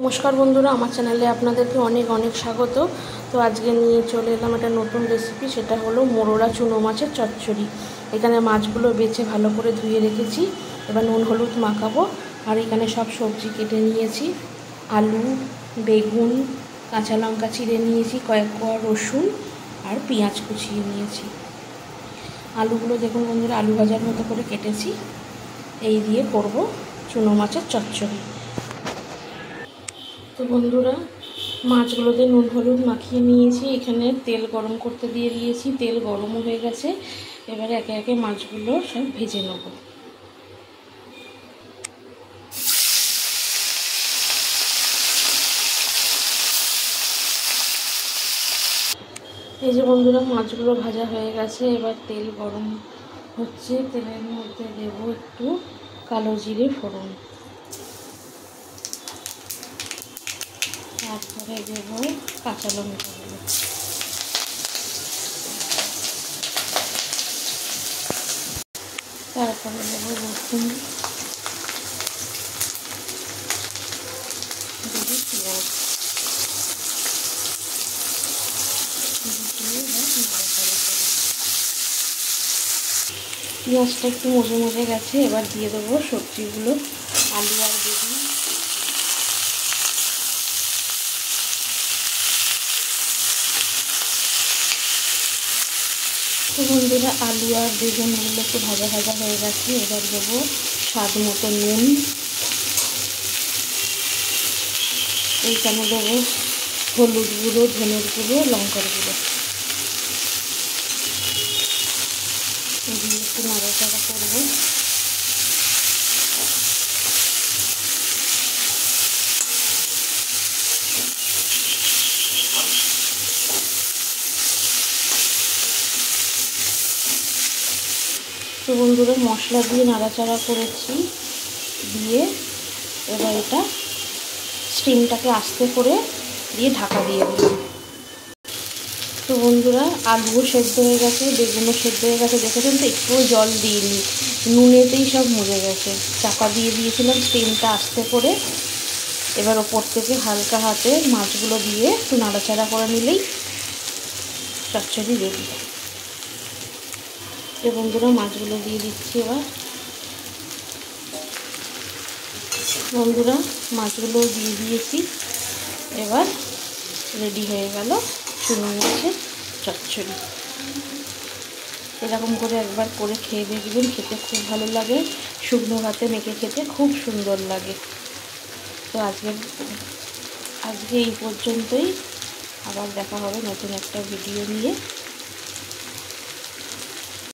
নমস্কার বন্ধুরা, আমার চ্যানেলে আপনাদেরকে অনেক অনেক স্বাগত। তো আজকে নিয়ে চলে এলাম একটা নতুন রেসিপি, সেটা হলো মোরলা চুনো মাছের চচ্চড়ি। এখানে মাছগুলো বেছে ভালো করে ধুয়ে রেখেছি, এবার নুন হলুদ মাখাবো। আর এখানে সব সবজি কেটে নিয়েছি, আলু, বেগুন, কাঁচা লঙ্কা চিড়ে নিয়েছি, কয়েক কোয়া রসুন আর পেঁয়াজ কুচিয়ে নিয়েছি। আলুগুলো দেখুন বন্ধুরা, আলু ভাজার মতো করে কেটেছি। এই দিয়ে করব চুনো মাছের চচ্চড়ি। তো বন্ধুরা, মাছগুলোতে নুন হলুদ মাখিয়ে নিয়েছি, এখানে তেল গরম করতে দিয়ে দিয়েছি, তেল গরমও হয়ে গেছে। এবারে একে একে মাছগুলো সব ভেজে নেব। এই যে বন্ধুরা, মাছগুলো ভাজা হয়ে গেছে, এবার তেল গরম হচ্ছে, তেলের মধ্যে দেব একটু কালো জিরে ফোড়ন, তারপরে দেব কাঁচা লঙ্কাগুলো, তারপরে দেব রসুন, দেব পেঁয়াজ, পেঁয়াজটা একটু মজে মজে গেছে। এবার দিয়ে দেবো সবজিগুলো, আলু আর বেগুন। তো বন্ধুরা, আলু আর বেগুনগুলো একটু ভাজা ভাজা হয়ে গেছে। এবার দেবো স্বাদ মতো নুন, এইখানে দেবো হলুদ গুঁড়ো, ধনের গুঁড়ো, লঙ্কার গুঁড়ো, দিয়ে একটু নাড়াচাড়া করবো। তো বন্ধুরা, মশলা দিয়ে নাড়াচাড়া করেছি, দিয়ে এবার এটা স্টিমটাকে আস্তে করে দিয়ে ঢাকা দিয়ে দিলাম। তো বন্ধুরা, আলুও সেদ্ধ হয়ে গেছে, বেগুনও সেদ্ধ হয়ে গেছে, দেখেছেন তো, একটুও জল দিইনি, নুনেতেই সব মজে গেছে। চাপা দিয়ে দিয়েছিলাম স্টিমটা আস্তে করে। এবার ওপর থেকে হালকা হাতে মাছগুলো দিয়ে একটু নাড়াচাড়া করে নিলেই চচ্চড়ি রেডি। তো বন্ধুরা, মাছগুলো দিয়ে দিচ্ছি এবার। বন্ধুরা, মাছগুলো দিয়ে দিয়েছি, এবার রেডি হয়ে গেল চুনো মাছের চচ্চড়ি। এরকম করে একবার করে খেয়ে দেখবেন, খেতে খুব ভালো লাগে, শুকনো ভাতে মেখে খেতে খুব সুন্দর লাগে। তো আজকে এই পর্যন্তই, আবার দেখা হবে নতুন একটা ভিডিও নিয়ে।